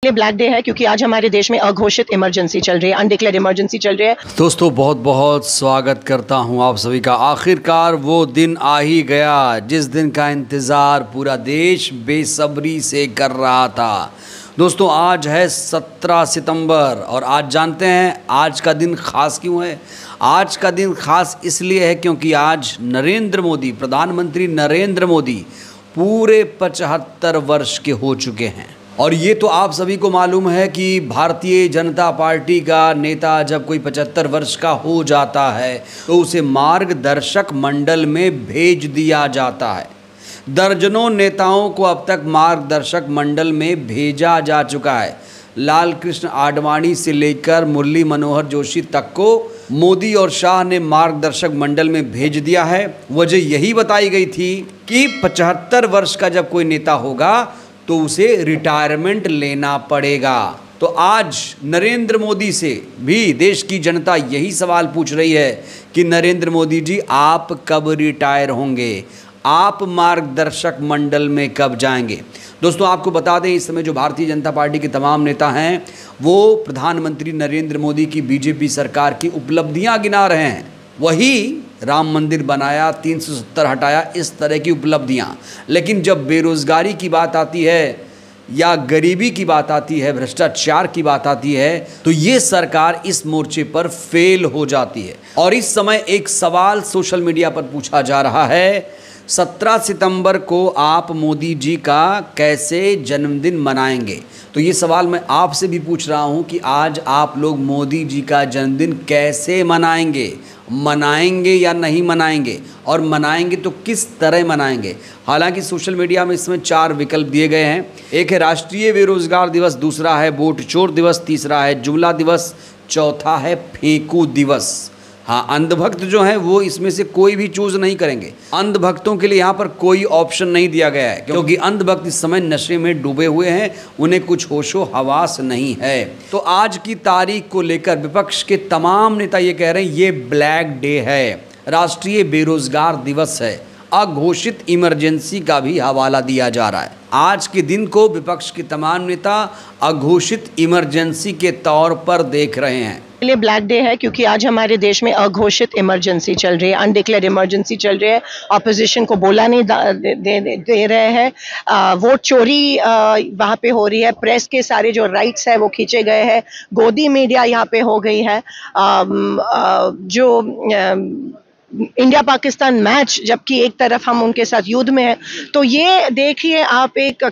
लिए black day है क्योंकि आज हमारे देश में अघोषित इमरजेंसी चल रही है, अनडिक्लेयर्ड इमरजेंसी चल रही है। दोस्तों बहुत बहुत स्वागत करता हूं आप सभी का। आखिरकार वो दिन आ ही गया जिस दिन का इंतज़ार पूरा देश बेसब्री से कर रहा था। दोस्तों आज है 17 सितंबर और आज जानते हैं आज का दिन खास क्यों है। आज का दिन खास इसलिए है क्योंकि आज नरेंद्र मोदी, प्रधानमंत्री नरेंद्र मोदी पूरे 75 वर्ष के हो चुके हैं। और ये तो आप सभी को मालूम है कि भारतीय जनता पार्टी का नेता जब कोई 75 वर्ष का हो जाता है तो उसे मार्गदर्शक मंडल में भेज दिया जाता है। दर्जनों नेताओं को अब तक मार्गदर्शक मंडल में भेजा जा चुका है। लाल कृष्ण आडवाणी से लेकर मुरली मनोहर जोशी तक को मोदी और शाह ने मार्गदर्शक मंडल में भेज दिया है। वजह यही बताई गई थी कि 75 वर्ष का जब कोई नेता होगा तो उसे रिटायरमेंट लेना पड़ेगा। तो आज नरेंद्र मोदी से भी देश की जनता यही सवाल पूछ रही है कि नरेंद्र मोदी जी आप कब रिटायर होंगे, आप मार्गदर्शक मंडल में कब जाएंगे। दोस्तों आपको बता दें इस समय जो भारतीय जनता पार्टी के तमाम नेता हैं वो प्रधानमंत्री नरेंद्र मोदी की बीजेपी सरकार की उपलब्धियां गिना रहे हैं। वही राम मंदिर बनाया, 370 हटाया, इस तरह की उपलब्धियां। लेकिन जब बेरोजगारी की बात आती है या गरीबी की बात आती है, भ्रष्टाचार की बात आती है तो ये सरकार इस मोर्चे पर फेल हो जाती है। और इस समय एक सवाल सोशल मीडिया पर पूछा जा रहा है, 17 सितंबर को आप मोदी जी का कैसे जन्मदिन मनाएंगे। तो ये सवाल मैं आपसे भी पूछ रहा हूँ कि आज आप लोग मोदी जी का जन्मदिन कैसे मनाएंगे या नहीं मनाएंगे, और मनाएंगे तो किस तरह मनाएंगे। हालांकि सोशल मीडिया में इसमें 4 विकल्प दिए गए हैं। एक है राष्ट्रीय बेरोजगार दिवस, दूसरा है वोट चोर दिवस, तीसरा है जुमला दिवस, चौथा है फेंकू दिवस। हाँ, अंधभक्त जो हैं वो इसमें से कोई भी चूज नहीं करेंगे। अंधभक्तों के लिए यहाँ पर कोई ऑप्शन नहीं दिया गया है क्योंकि अंधभक्त इस समय नशे में डूबे हुए हैं, उन्हें कुछ होशो हवास नहीं है। तो आज की तारीख को लेकर विपक्ष के तमाम नेता ये कह रहे हैं ये ब्लैक डे है, राष्ट्रीय बेरोजगार दिवस है, अघोषित इमरजेंसी का भी हवाला दिया जा रहा है। आज के दिन को विपक्ष के तमाम नेता अघोषित इमरजेंसी के तौर पर देख रहे हैं। लिए ब्लैक डे है क्योंकि आज हमारे देश में अघोषित इमरजेंसी चल रही है, अनडिक्लेयर्ड इमरजेंसी चल रही है। ऑपोजिशन को बोला नहीं दे रहे हैं, वोट चोरी वहाँ पे हो रही है, प्रेस के सारे जो राइट्स है वो खींचे गए हैं, गोदी मीडिया यहाँ पे हो गई है। जो इंडिया पाकिस्तान मैच, जबकि एक तरफ हम उनके साथ युद्ध में हैं। तो ये देखिए आप, एक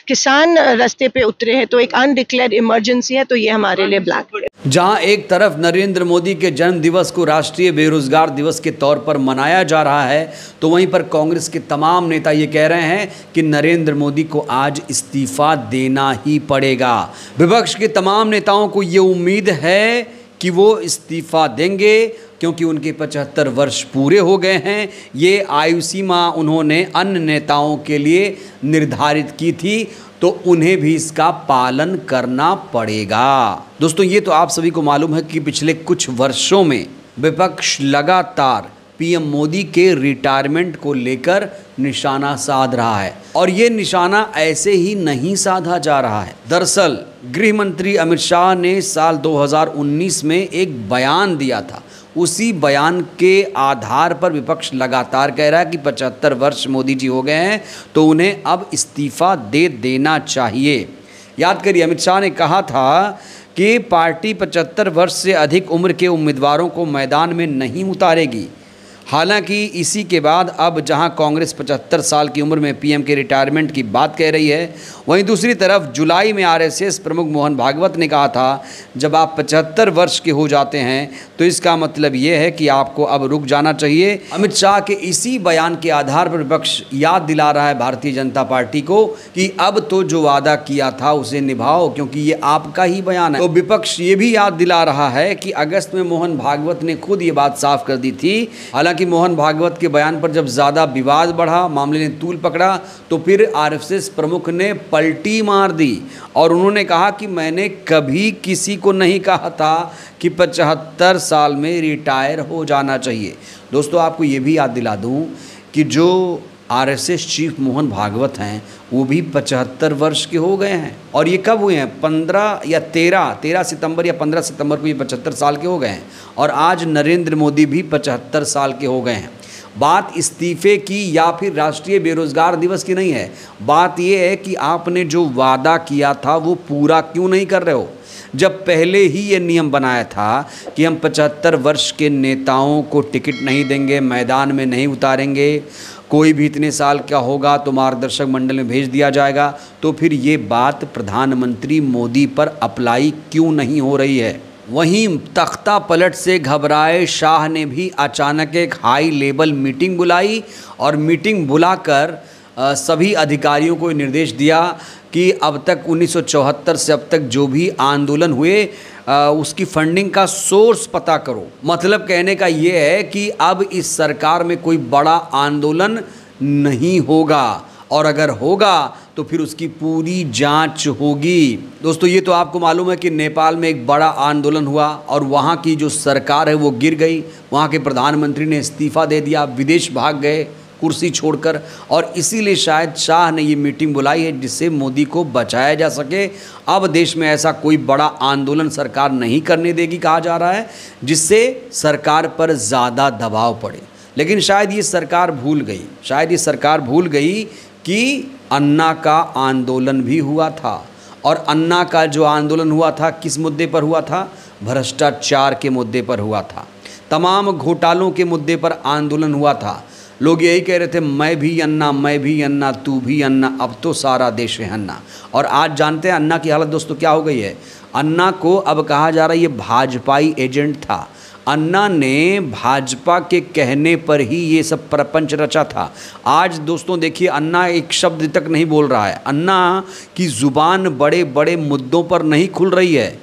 किसान रास्ते पे उतरे हैं, तो एक अनडिक्लेयर्ड इमरजेंसी है, तो ये हमारे लिए ब्लैक है। जहां एक तरफ नरेंद्र मोदी के जन्म दिवस को राष्ट्रीय बेरोजगार दिवस के तौर पर मनाया जा रहा है तो वहीं पर कांग्रेस के तमाम नेता ये कह रहे हैं कि नरेंद्र मोदी को आज इस्तीफा देना ही पड़ेगा। विपक्ष के तमाम नेताओं को ये उम्मीद है कि वो इस्तीफा देंगे क्योंकि उनके 75 वर्ष पूरे हो गए हैं। ये आयु सीमा उन्होंने अन्य नेताओं के लिए निर्धारित की थी तो उन्हें भी इसका पालन करना पड़ेगा। दोस्तों ये तो आप सभी को मालूम है कि पिछले कुछ वर्षों में विपक्ष लगातार पीएम मोदी के रिटायरमेंट को लेकर निशाना साध रहा है और ये निशाना ऐसे ही नहीं साधा जा रहा है। दरअसल गृह मंत्री अमित शाह ने साल 2019 में एक बयान दिया था। उसी बयान के आधार पर विपक्ष लगातार कह रहा है कि 75 वर्ष मोदी जी हो गए हैं तो उन्हें अब इस्तीफा दे देना चाहिए। याद करिए अमित शाह ने कहा था कि पार्टी 75 वर्ष से अधिक उम्र के उम्मीदवारों को मैदान में नहीं उतारेगी। हालांकि इसी के बाद अब जहां कांग्रेस 75 साल की उम्र में पीएम के रिटायरमेंट की बात कह रही है, वहीं दूसरी तरफ जुलाई में आरएसएस प्रमुख मोहन भागवत ने कहा था जब आप 75 वर्ष के हो जाते हैं तो इसका मतलब ये है कि आपको अब रुक जाना चाहिए। अमित शाह के इसी बयान के आधार पर विपक्ष याद दिला रहा है भारतीय जनता पार्टी को कि अब तो जो वादा किया था उसे निभाओ क्योंकि ये आपका ही बयान है। तो विपक्ष ये भी याद दिला रहा है कि अगस्त में मोहन भागवत ने खुद ये बात साफ कर दी थी। हालांकि मोहन भागवत के बयान पर जब ज़्यादा विवाद बढ़ा, मामले ने तूल पकड़ा तो फिर आरएसएस प्रमुख ने पलटी मार दी और उन्होंने कहा कि मैंने कभी किसी को नहीं कहा था कि 75 साल में रिटायर हो जाना चाहिए। दोस्तों आपको ये भी याद दिला दूं कि जो आरएसएस चीफ मोहन भागवत हैं, वो भी 75 वर्ष के हो गए हैं। और ये कब हुए हैं? 15 या 13 सितंबर या 15 सितंबर को ये 75 साल के हो गए हैं। और आज नरेंद्र मोदी भी 75 साल के हो गए हैं। बात इस्तीफे की या फिर राष्ट्रीय बेरोजगार दिवस की नहीं है, बात ये है कि आपने जो वादा किया था वो पूरा क्यों नहीं कर रहे हो। जब पहले ही ये नियम बनाया था कि हम 75 वर्ष के नेताओं को टिकट नहीं देंगे, मैदान में नहीं उतारेंगे, कोई भी इतने साल का होगा तो मार्गदर्शक मंडल में भेज दिया जाएगा, तो फिर ये बात प्रधानमंत्री मोदी पर अप्लाई क्यों नहीं हो रही है। वहीं तख्ता पलट से घबराए शाह ने भी अचानक एक हाई लेवल मीटिंग बुलाई और मीटिंग बुलाकर सभी अधिकारियों को निर्देश दिया कि अब तक 1974 से अब तक जो भी आंदोलन हुए उसकी फंडिंग का सोर्स पता करो। मतलब कहने का ये है कि अब इस सरकार में कोई बड़ा आंदोलन नहीं होगा, और अगर होगा तो फिर उसकी पूरी जांच होगी। दोस्तों, ये तो आपको मालूम है कि नेपाल में एक बड़ा आंदोलन हुआ और वहाँ की जो सरकार है वो गिर गई, वहाँ के प्रधानमंत्री ने इस्तीफा दे दिया, विदेश भाग गए कुर्सी छोड़कर, और इसीलिए शायद शाह ने ये मीटिंग बुलाई है जिससे मोदी को बचाया जा सके। अब देश में ऐसा कोई बड़ा आंदोलन सरकार नहीं करने देगी कहा जा रहा है, जिससे सरकार पर ज़्यादा दबाव पड़े। लेकिन शायद ये सरकार भूल गई कि अन्ना का आंदोलन भी हुआ था, और अन्ना का जो आंदोलन हुआ था किस मुद्दे पर हुआ था? भ्रष्टाचार के मुद्दे पर हुआ था, तमाम घोटालों के मुद्दे पर आंदोलन हुआ था। लोग यही कह रहे थे, मैं भी अन्ना, तू भी अन्ना, अब तो सारा देश है अन्ना। और आज जानते हैं अन्ना की हालत दोस्तों क्या हो गई है। अन्ना को अब कहा जा रहा है ये भाजपाई एजेंट था। अन्ना ने भाजपा के कहने पर ही ये सब प्रपंच रचा था। आज दोस्तों देखिए, अन्ना एक शब्द तक नहीं बोल रहा है। अन्ना की ज़ुबान बड़े बड़े मुद्दों पर नहीं खुल रही है।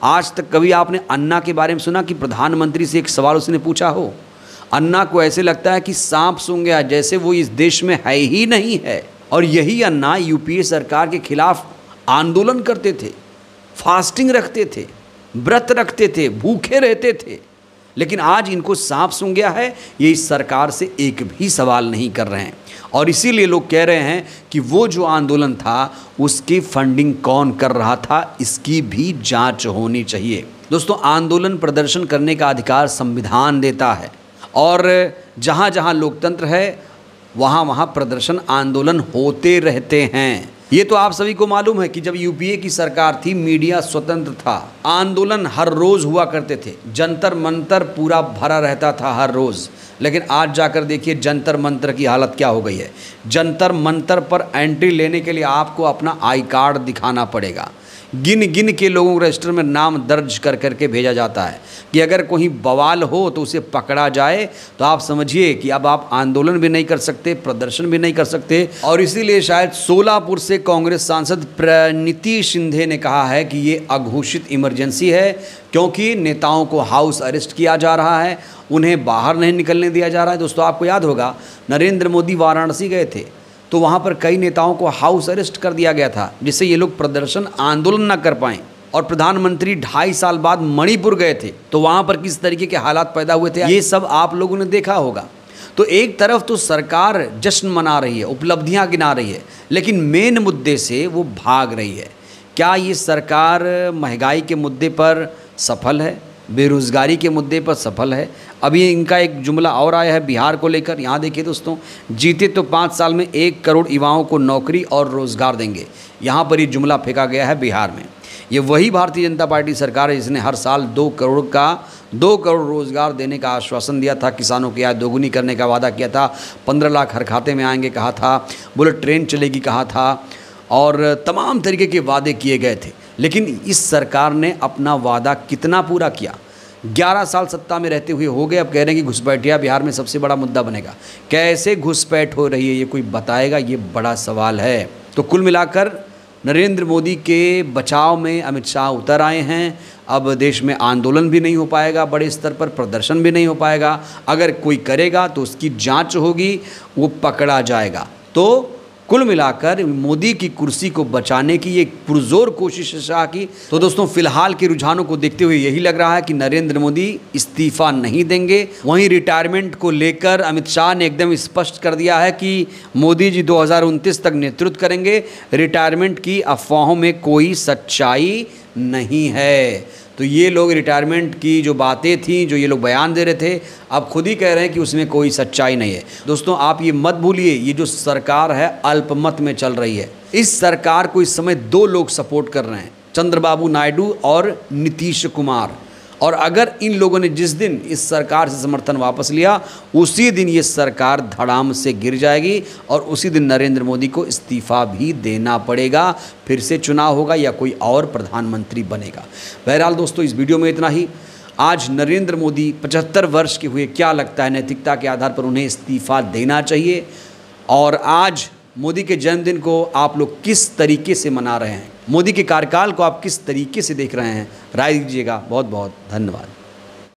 आज तक कभी आपने अन्ना के बारे में सुना कि प्रधानमंत्री से एक सवाल उसने पूछा हो? अन्ना को ऐसे लगता है कि सांप सूंघ गया, जैसे वो इस देश में है ही नहीं है। और यही अन्ना यूपीए सरकार के खिलाफ आंदोलन करते थे, फास्टिंग रखते थे, व्रत रखते थे, भूखे रहते थे। लेकिन आज इनको सांप सूंघ गया है, ये इस सरकार से एक भी सवाल नहीं कर रहे हैं। और इसीलिए लोग कह रहे हैं कि वो जो आंदोलन था उसकी फंडिंग कौन कर रहा था, इसकी भी जांच होनी चाहिए। दोस्तों, आंदोलन प्रदर्शन करने का अधिकार संविधान देता है, और जहाँ जहाँ लोकतंत्र है वहाँ वहाँ प्रदर्शन आंदोलन होते रहते हैं। ये तो आप सभी को मालूम है कि जब यूपीए की सरकार थी, मीडिया स्वतंत्र था, आंदोलन हर रोज़ हुआ करते थे, जंतर मंतर पूरा भरा रहता था हर रोज़। लेकिन आज जाकर देखिए जंतर मंतर की हालत क्या हो गई है। जंतर मंतर पर एंट्री लेने के लिए आपको अपना आई कार्ड दिखाना पड़ेगा। गिन गिन के लोगों के रजिस्टर में नाम दर्ज कर करके भेजा जाता है कि अगर कोई बवाल हो तो उसे पकड़ा जाए। तो आप समझिए कि अब आप आंदोलन भी नहीं कर सकते, प्रदर्शन भी नहीं कर सकते। और इसीलिए शायद सोलापुर से कांग्रेस सांसद प्रणीति शिंदे ने कहा है कि ये अघोषित इमरजेंसी है, क्योंकि नेताओं को हाउस अरेस्ट किया जा रहा है, उन्हें बाहर नहीं निकलने दिया जा रहा है। दोस्तों, आपको याद होगा नरेंद्र मोदी वाराणसी गए थे तो वहाँ पर कई नेताओं को हाउस अरेस्ट कर दिया गया था, जिससे ये लोग प्रदर्शन आंदोलन न कर पाएं। और प्रधानमंत्री 2.5 साल बाद मणिपुर गए थे तो वहाँ पर किस तरीके के हालात पैदा हुए थे, ये सब आप लोगों ने देखा होगा। तो एक तरफ तो सरकार जश्न मना रही है, उपलब्धियाँ गिना रही है, लेकिन मेन मुद्दे से वो भाग रही है। क्या ये सरकार महंगाई के मुद्दे पर सफल है, बेरोज़गारी के मुद्दे पर सफल है? अभी इनका एक जुमला और आया है बिहार को लेकर। यहाँ देखिए दोस्तों, जीते तो 5 साल में 1 करोड़ युवाओं को नौकरी और रोज़गार देंगे। यहाँ पर ये जुमला फेंका गया है बिहार में। ये वही भारतीय जनता पार्टी सरकार है जिसने हर साल 2 करोड़ रोज़गार देने का आश्वासन दिया था, किसानों की आय दोगुनी करने का वादा किया था, 15 लाख हर खाते में आएंगे कहा था, बुलेट ट्रेन चलेगी कहा था, और तमाम तरीके के वादे किए गए थे। लेकिन इस सरकार ने अपना वादा कितना पूरा किया? 11 साल सत्ता में रहते हुए हो गए, अब कह रहे हैं कि घुसपैठिया बिहार में सबसे बड़ा मुद्दा बनेगा। कैसे घुसपैठ हो रही है ये कोई बताएगा? ये बड़ा सवाल है। तो कुल मिलाकर नरेंद्र मोदी के बचाव में अमित शाह उतर आए हैं। अब देश में आंदोलन भी नहीं हो पाएगा, बड़े स्तर पर प्रदर्शन भी नहीं हो पाएगा। अगर कोई करेगा तो उसकी जांच होगी, वो पकड़ा जाएगा। तो कुल मिलाकर मोदी की कुर्सी को बचाने की एक पुरजोर कोशिश है शाह की। तो दोस्तों, फिलहाल के रुझानों को देखते हुए यही लग रहा है कि नरेंद्र मोदी इस्तीफा नहीं देंगे। वहीं रिटायरमेंट को लेकर अमित शाह ने एकदम स्पष्ट कर दिया है कि मोदी जी 2029 तक नेतृत्व करेंगे। रिटायरमेंट की अफवाहों में कोई सच्चाई नहीं है। तो ये लोग रिटायरमेंट की जो बातें थी, जो ये लोग बयान दे रहे थे, अब खुद ही कह रहे हैं कि उसमें कोई सच्चाई नहीं है। दोस्तों, आप ये मत भूलिए, ये जो सरकार है अल्पमत में चल रही है। इस सरकार को इस समय 2 लोग सपोर्ट कर रहे हैं, चंद्रबाबू नायडू और नीतीश कुमार। और अगर इन लोगों ने जिस दिन इस सरकार से समर्थन वापस लिया, उसी दिन ये सरकार धड़ाम से गिर जाएगी और उसी दिन नरेंद्र मोदी को इस्तीफा भी देना पड़ेगा। फिर से चुनाव होगा या कोई और प्रधानमंत्री बनेगा। बहरहाल दोस्तों, इस वीडियो में इतना ही। आज नरेंद्र मोदी 75 वर्ष के हुए, क्या लगता है नैतिकता के आधार पर उन्हें इस्तीफा देना चाहिए? और आज मोदी के जन्मदिन को आप लोग किस तरीके से मना रहे हैं? मोदी के कार्यकाल को आप किस तरीके से देख रहे हैं? राय दीजिएगा। बहुत बहुत धन्यवाद।